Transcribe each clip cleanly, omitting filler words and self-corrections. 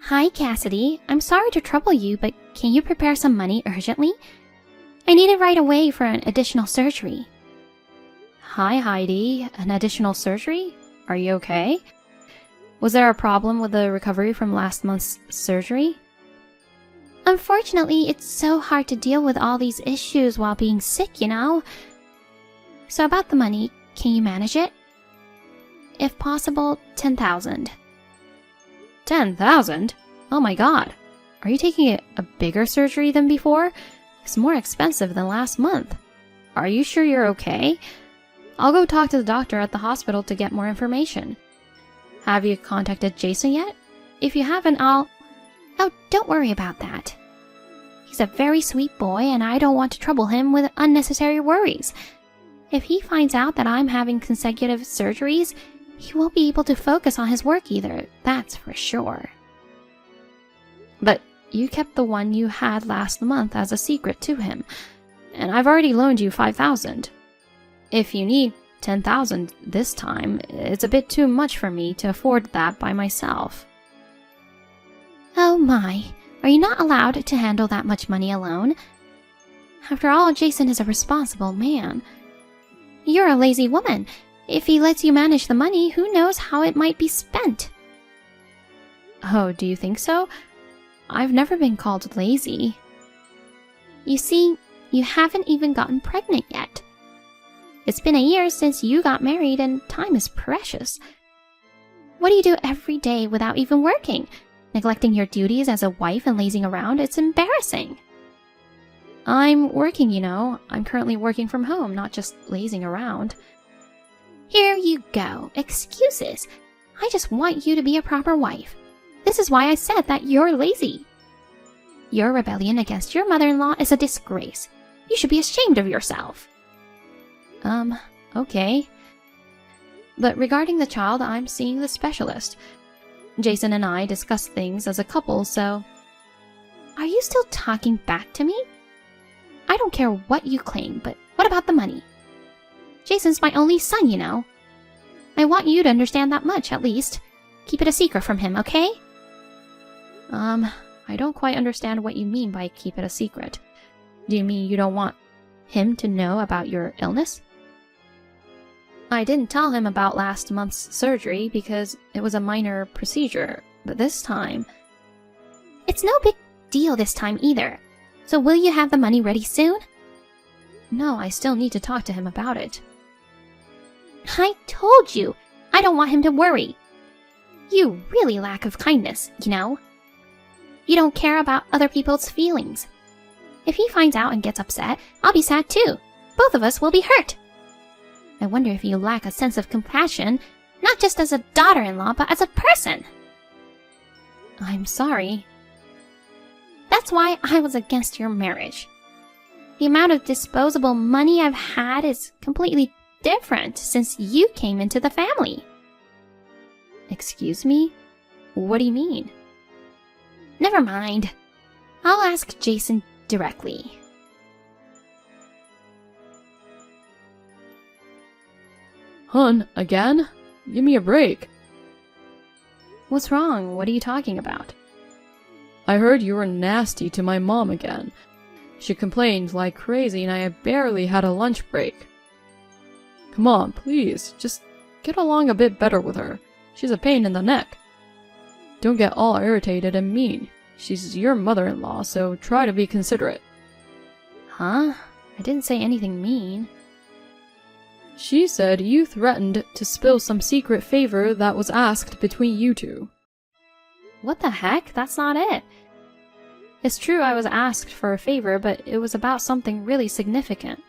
Hi, Cassidy. I'm sorry to trouble you, but can you prepare some money urgently? I need it right away for an additional surgery. Hi, Heidi. An additional surgery? Are you okay? Was there a problem with the recovery from last month's surgery? Unfortunately, it's so hard to deal with all these issues while being sick, you know? So about the money, can you manage it? If possible, 10,000. 10,000? Oh my god. Are you taking a bigger surgery than before? It's more expensive than last month. Are you sure you're okay? I'll go talk to the doctor at the hospital to get more information. Have you contacted Jason yet? If you haven't, Oh, don't worry about that. He's a very sweet boy, and I don't want to trouble him with unnecessary worries. If he finds out that I'm having consecutive surgeries, he won't be able to focus on his work either, that's for sure. But you kept the one you had last month as a secret to him, and I've already loaned you 5,000. If you need 10,000 this time, it's a bit too much for me to afford that by myself. Oh my, are you not allowed to handle that much money alone? After all, Jason is a responsible man. You're a lazy woman. If he lets you manage the money, who knows how it might be spent? Oh, do you think so? I've never been called lazy. You see, you haven't even gotten pregnant yet. It's been a year since you got married and time is precious. What do you do every day without even working? Neglecting your duties as a wife and lazing around, it's embarrassing. I'm working, you know. I'm currently working from home, not just lazing around. Here you go. Excuses. I just want you to be a proper wife. This is why I said that you're lazy. Your rebellion against your mother-in-law is a disgrace. You should be ashamed of yourself. Okay. But regarding the child, I'm seeing the specialist. Jason and I discuss things as a couple, so... Are you still talking back to me? I don't care what you claim, but what about the money? Jason's my only son, you know. I want you to understand that much, at least. Keep it a secret from him, okay? I don't quite understand what you mean by keep it a secret. Do you mean you don't want him to know about your illness? I didn't tell him about last month's surgery because it was a minor procedure, but this time... It's no big deal this time either. So will you have the money ready soon? No, I still need to talk to him about it. I told you, I don't want him to worry. You really lack of kindness, you know. You don't care about other people's feelings. If he finds out and gets upset, I'll be sad too. Both of us will be hurt. I wonder if you lack a sense of compassion, not just as a daughter-in-law, but as a person. I'm sorry. That's why I was against your marriage. The amount of disposable money I've had is completely different since you came into the family. Excuse me? What do you mean? Never mind. I'll ask Jason directly. Hun, again? Give me a break. What's wrong? What are you talking about? I heard you were nasty to my mom again. She complained like crazy and I barely had a lunch break. Come on, please, just get along a bit better with her. She's a pain in the neck. Don't get all irritated and mean. She's your mother-in-law, so try to be considerate. Huh? I didn't say anything mean. She said you threatened to spill some secret favor that was asked between you two. What the heck? That's not it. It's true I was asked for a favor, but it was about something really significant.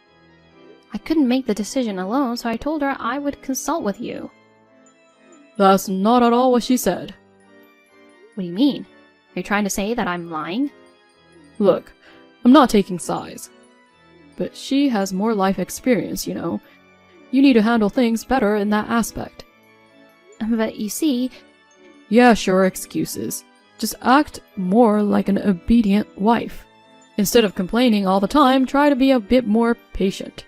I couldn't make the decision alone, so I told her I would consult with you. That's not at all what she said. What do you mean? Are you trying to say that I'm lying? Look, I'm not taking sides. But she has more life experience, you know. You need to handle things better in that aspect. But you see... Yeah, sure, excuses. Just act more like an obedient wife. Instead of complaining all the time, try to be a bit more patient.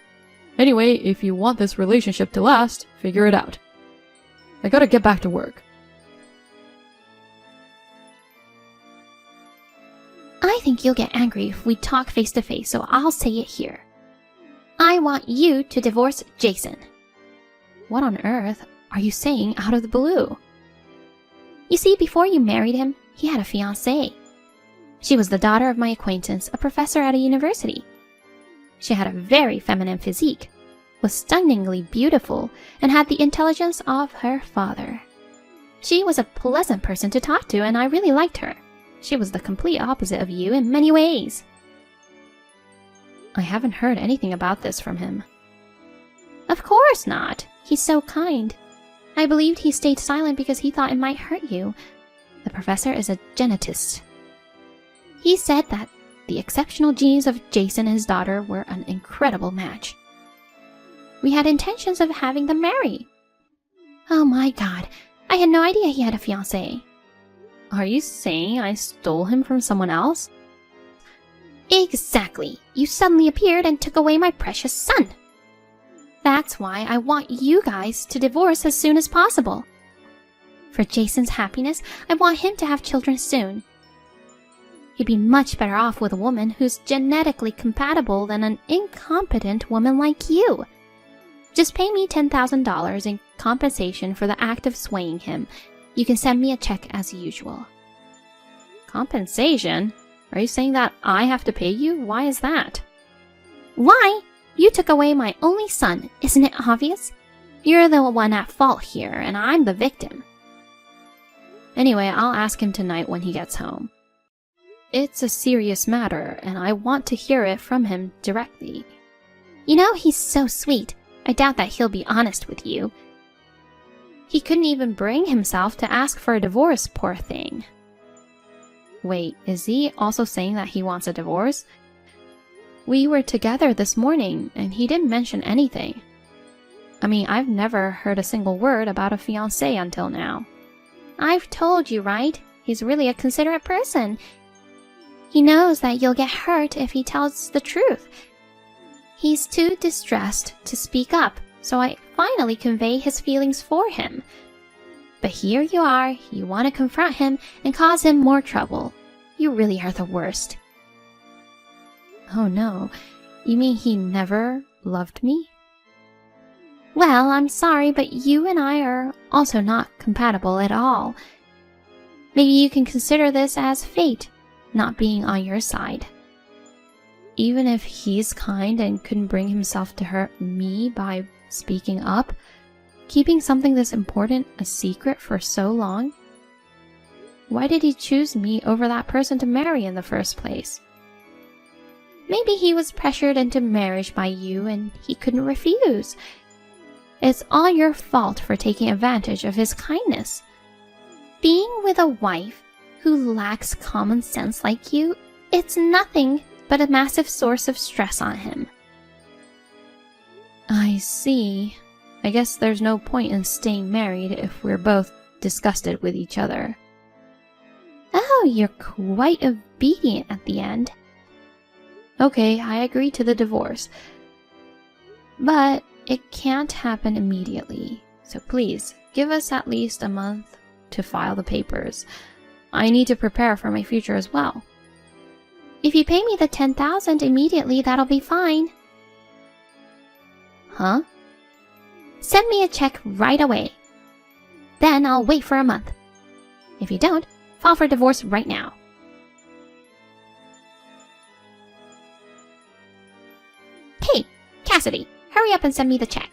Anyway, if you want this relationship to last, figure it out. I gotta get back to work. I think you'll get angry if we talk face to face, so I'll say it here. I want you to divorce Jason. What on earth are you saying out of the blue? You see, before you married him, he had a fiancée. She was the daughter of my acquaintance, a professor at a university. She had a very feminine physique, was stunningly beautiful, and had the intelligence of her father. She was a pleasant person to talk to, and I really liked her. She was the complete opposite of you in many ways. I haven't heard anything about this from him. Of course not. He's so kind. I believed he stayed silent because he thought it might hurt you. The professor is a genetist. He said that the exceptional genes of Jason and his daughter were an incredible match. We had intentions of having them marry. Oh my God, I had no idea he had a fiancée. Are you saying I stole him from someone else? Exactly. You suddenly appeared and took away my precious son. That's why I want you guys to divorce as soon as possible. For Jason's happiness, I want him to have children soon. He'd be much better off with a woman who's genetically compatible than an incompetent woman like you. Just pay me $10,000 in compensation for the act of swaying him. You can send me a check as usual. Compensation? Are you saying that I have to pay you? Why is that? Why? You took away my only son, isn't it obvious? You're the one at fault here, and I'm the victim. Anyway, I'll ask him tonight when he gets home. It's a serious matter, and I want to hear it from him directly. You know, he's so sweet. I doubt that he'll be honest with you. He couldn't even bring himself to ask for a divorce, poor thing. Wait, is he also saying that he wants a divorce? We were together this morning, and he didn't mention anything. I mean, I've never heard a single word about a fiancé until now. I've told you, right? He's really a considerate person. He knows that you'll get hurt if he tells the truth. He's too distressed to speak up, so I finally convey his feelings for him. But here you are, you want to confront him and cause him more trouble. You really are the worst. Oh no, you mean he never loved me? Well, I'm sorry, but you and I are also not compatible at all. Maybe you can consider this as fate, not being on your side. Even if he's kind and couldn't bring himself to hurt me by speaking up, keeping something this important a secret for so long? Why did he choose me over that person to marry in the first place? Maybe he was pressured into marriage by you and he couldn't refuse. It's all your fault for taking advantage of his kindness. Being with a wife who lacks common sense like you, it's nothing but a massive source of stress on him. I see. I guess there's no point in staying married if we're both disgusted with each other. Oh, you're quite obedient at the end. Okay, I agree to the divorce. But it can't happen immediately. So please, give us at least a month to file the papers. I need to prepare for my future as well. If you pay me the $10,000 immediately, that'll be fine. Huh? Send me a check right away. Then I'll wait for a month. If you don't, file for divorce right now. Hey, Cassidy, hurry up and send me the check.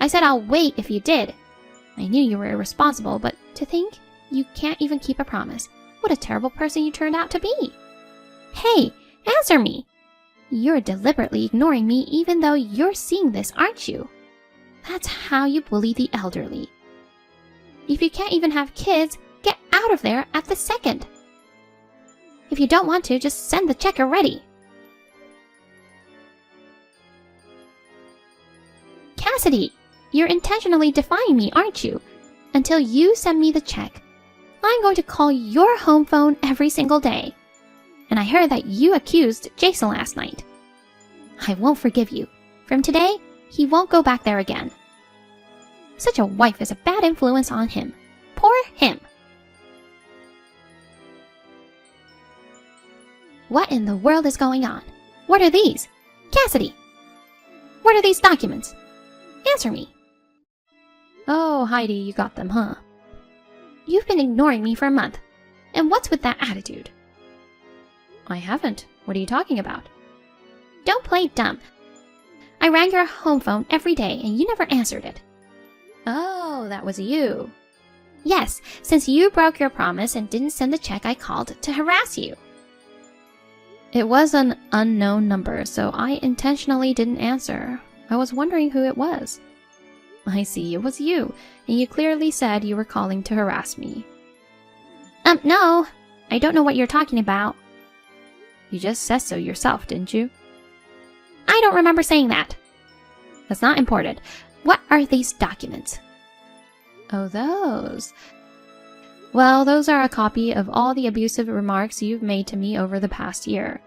I said I'll wait if you did. I knew you were irresponsible, but to think you can't even keep a promise. What a terrible person you turned out to be. Hey, answer me. You're deliberately ignoring me even though you're seeing this, aren't you? That's how you bully the elderly. If you can't even have kids, get out of there at the second. If you don't want to, just send the check already. Cassidy, you're intentionally defying me, aren't you? Until you send me the check, I'm going to call your home phone every single day. And I heard that you accused Jason last night. I won't forgive you. From today, he won't go back there again. Such a wife is a bad influence on him. Poor him. What in the world is going on? What are these? Cassidy! What are these documents? Answer me. Oh, Heidi, you got them, huh? You've been ignoring me for a month. And what's with that attitude? I haven't. What are you talking about? Don't play dumb. I rang your home phone every day and you never answered it. Oh, that was you. Yes, since you broke your promise and didn't send the check, I called to harass you. It was an unknown number, so I intentionally didn't answer. I was wondering who it was. I see, it was you, and you clearly said you were calling to harass me. No. I don't know what you're talking about. You just said so yourself, didn't you? I don't remember saying that. That's not important. What are these documents? Oh, those. Well, those are a copy of all the abusive remarks you've made to me over the past year,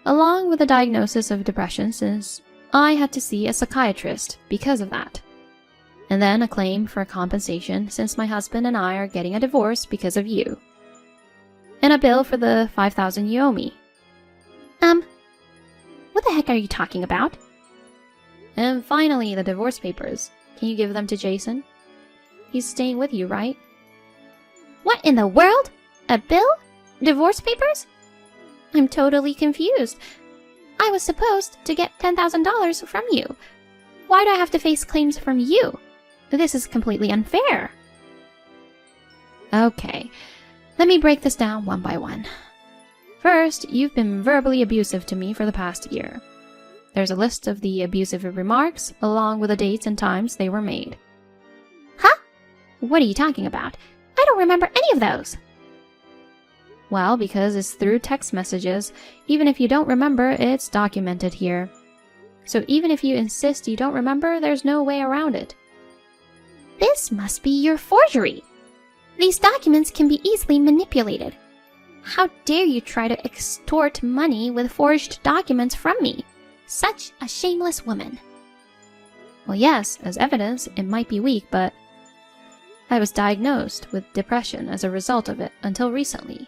along with a diagnosis of depression since I had to see a psychiatrist because of that. And then a claim for compensation since my husband and I are getting a divorce because of you. And a bill for the $5,000 you owe me. What the heck are you talking about? And finally, the divorce papers. Can you give them to Jason? He's staying with you, right? What in the world? A bill? Divorce papers? I'm totally confused. I was supposed to get $10,000 from you. Why do I have to face claims from you? This is completely unfair. Okay, let me break this down one by one. First, you've been verbally abusive to me for the past year. There's a list of the abusive remarks, along with the dates and times they were made. Huh? What are you talking about? I don't remember any of those. Well, because it's through text messages, even if you don't remember, it's documented here. So even if you insist you don't remember, there's no way around it. This must be your forgery. These documents can be easily manipulated. How dare you try to extort money with forged documents from me? Such a shameless woman. Well, yes, as evidence, it might be weak, but I was diagnosed with depression as a result of it until recently.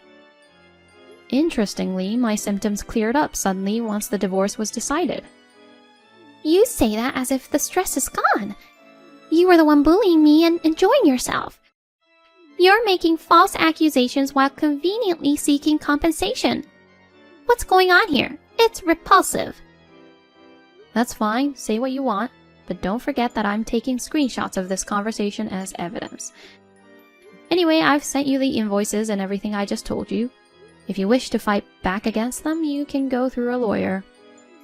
Interestingly, my symptoms cleared up suddenly once the divorce was decided. You say that as if the stress is gone. You were the one bullying me and enjoying yourself. You're making false accusations while conveniently seeking compensation. What's going on here? It's repulsive. That's fine, say what you want, but don't forget that I'm taking screenshots of this conversation as evidence. Anyway, I've sent you the invoices and everything I just told you. If you wish to fight back against them, you can go through a lawyer.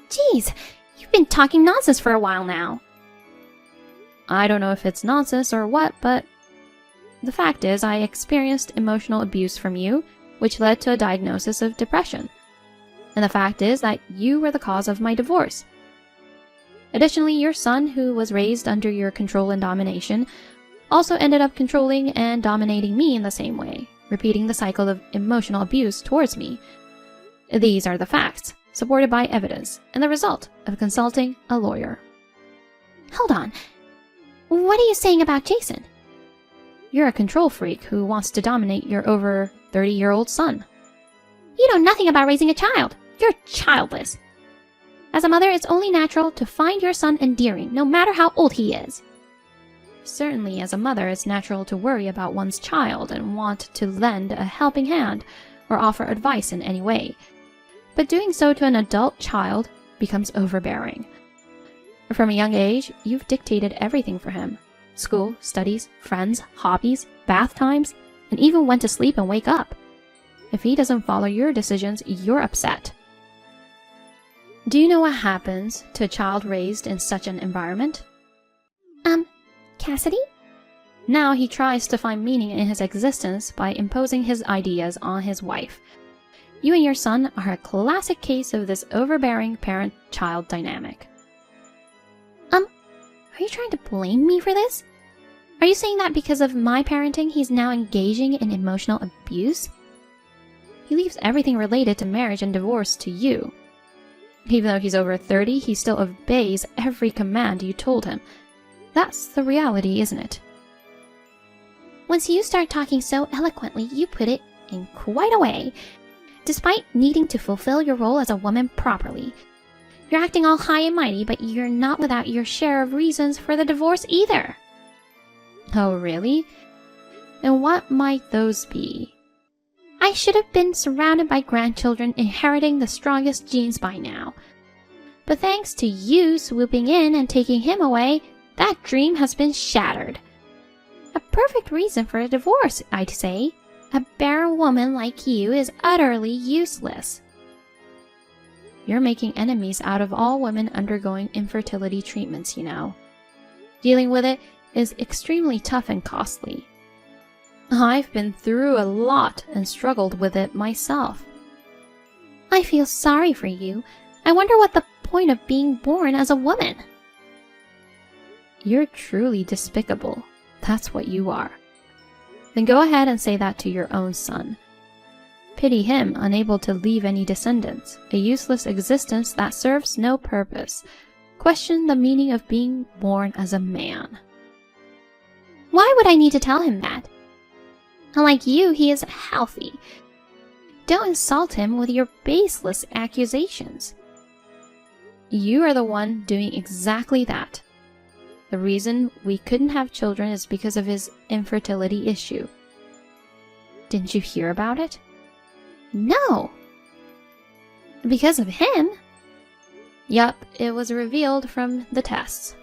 Geez, you've been talking nonsense for a while now. I don't know if it's nonsense or what, but the fact is I experienced emotional abuse from you, which led to a diagnosis of depression. And the fact is that you were the cause of my divorce. Additionally, your son, who was raised under your control and domination, also ended up controlling and dominating me in the same way, repeating the cycle of emotional abuse towards me. These are the facts, supported by evidence, and the result of consulting a lawyer. Hold on. What are you saying about Jason? You're a control freak who wants to dominate your over 30-year-old son. You know nothing about raising a child. You're childless. As a mother, it's only natural to find your son endearing, no matter how old he is. Certainly, as a mother, it's natural to worry about one's child and want to lend a helping hand or offer advice in any way. But doing so to an adult child becomes overbearing. From a young age, you've dictated everything for him. School, studies, friends, hobbies, bath times, and even when to sleep and wake up. If he doesn't follow your decisions, you're upset. Do you know what happens to a child raised in such an environment? Cassidy? Now he tries to find meaning in his existence by imposing his ideas on his wife. You and your son are a classic case of this overbearing parent-child dynamic. Are you trying to blame me for this? Are you saying that because of my parenting, he's now engaging in emotional abuse? He leaves everything related to marriage and divorce to you. Even though he's over 30, he still obeys every command you told him. That's the reality, isn't it? Once you start talking so eloquently, you put it in quite a way. despite needing to fulfill your role as a woman properly. You're acting all high and mighty, but you're not without your share of reasons for the divorce either. Oh, really? And what might those be? I should have been surrounded by grandchildren inheriting the strongest genes by now. But thanks to you swooping in and taking him away, that dream has been shattered. A perfect reason for a divorce, I'd say. A barren woman like you is utterly useless. You're making enemies out of all women undergoing infertility treatments, you know. Dealing with it is extremely tough and costly. I've been through a lot and struggled with it myself. I feel sorry for you. I wonder what the point of being born as a woman. You're truly despicable. That's what you are. Then go ahead and say that to your own son. Pity him, unable to leave any descendants, a useless existence that serves no purpose. Question the meaning of being born as a man. Why would I need to tell him that? Unlike you, he is healthy. Don't insult him with your baseless accusations. You are the one doing exactly that. The reason we couldn't have children is because of his infertility issue. Didn't you hear about it? No. Because of him? Yup, it was revealed from the tests.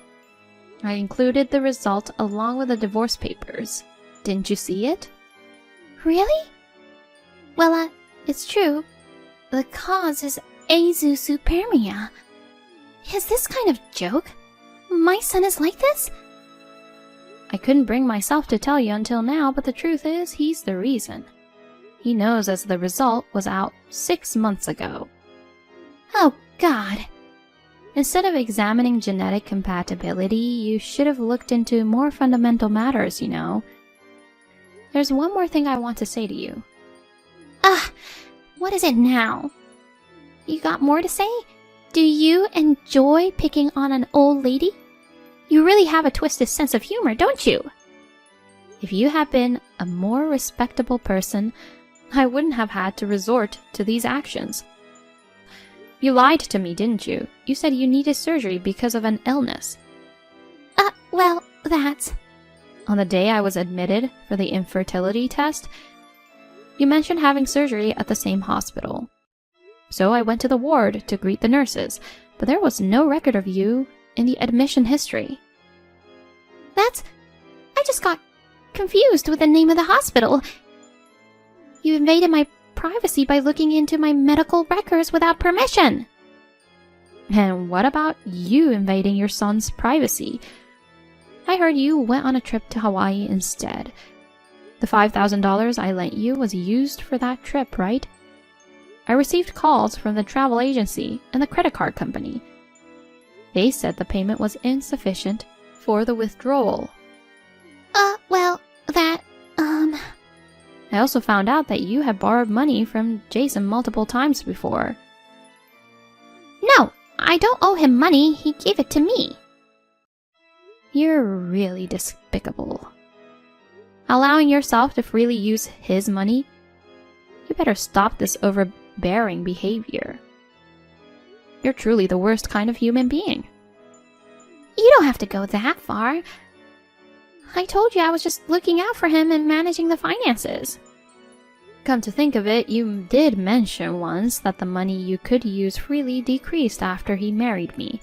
I included the result along with the divorce papers. Didn't you see it? Really? Well, it's true. The cause is azoospermia. Is this kind of joke? My son is like this? I couldn't bring myself to tell you until now, but the truth is, he's the reason. He knows as the result was out 6 months ago. Oh, God. Instead of examining genetic compatibility, you should have looked into more fundamental matters, you know. There's one more thing I want to say to you. What is it now? You got more to say? Do you enjoy picking on an old lady? You really have a twisted sense of humor, don't you? If you had been a more respectable person, I wouldn't have had to resort to these actions. You lied to me, didn't you? You said you needed surgery because of an illness. Well, that's... On the day I was admitted for the infertility test, you mentioned having surgery at the same hospital. So I went to the ward to greet the nurses, but there was no record of you in the admission history. I just got confused with the name of the hospital. You invaded my privacy by looking into my medical records without permission. And what about you invading your son's privacy? I heard you went on a trip to Hawaii instead. The $5,000 I lent you was used for that trip, right? I received calls from the travel agency and the credit card company. They said the payment was insufficient for the withdrawal. Well, that, I also found out that you had borrowed money from Jason multiple times before. No, I don't owe him money. He gave it to me. You're really despicable. Allowing yourself to freely use his money? You better stop this overbearing behavior. You're truly the worst kind of human being. You don't have to go that far. I told you I was just looking out for him and managing the finances. Come to think of it, you did mention once that the money you could use freely decreased after he married me.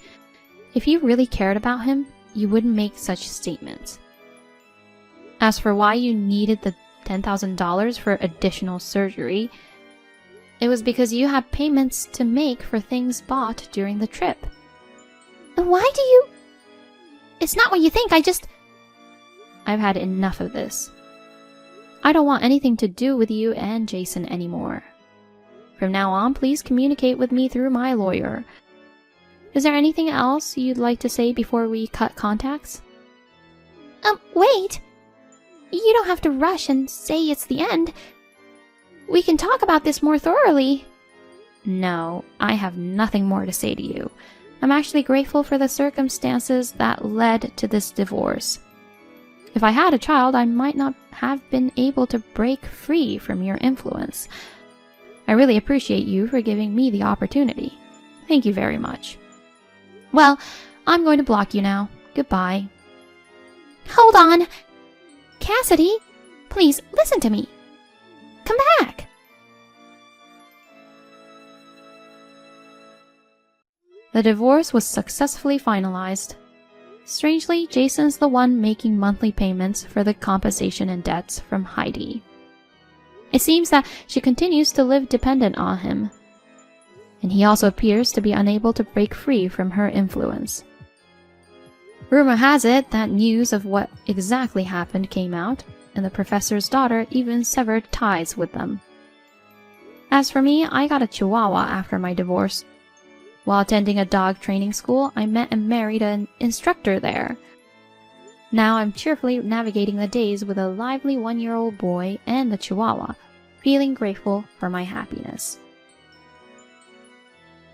If you really cared about him, you wouldn't make such statements. As for why you needed the $10,000 for additional surgery, it was because you had payments to make for things bought during the trip. Why do you... It's not what you think, I've had enough of this. I don't want anything to do with you and Jason anymore. From now on, please communicate with me through my lawyer. Is there anything else you'd like to say before we cut contacts? Wait. You don't have to rush and say it's the end. We can talk about this more thoroughly. No, I have nothing more to say to you. I'm actually grateful for the circumstances that led to this divorce. If I had a child, I might not have been able to break free from your influence. I really appreciate you for giving me the opportunity. Thank you very much. Well, I'm going to block you now. Goodbye. Hold on! Cassidy, please listen to me. Come back! The divorce was successfully finalized. Strangely, Jason's the one making monthly payments for the compensation and debts from Heidi. It seems that she continues to live dependent on him, and he also appears to be unable to break free from her influence. Rumor has it that news of what exactly happened came out, and the professor's daughter even severed ties with them. As for me, I got a chihuahua after my divorce. While attending a dog training school, I met and married an instructor there. Now I'm cheerfully navigating the days with a lively 1-year-old boy and the chihuahua, feeling grateful for my happiness.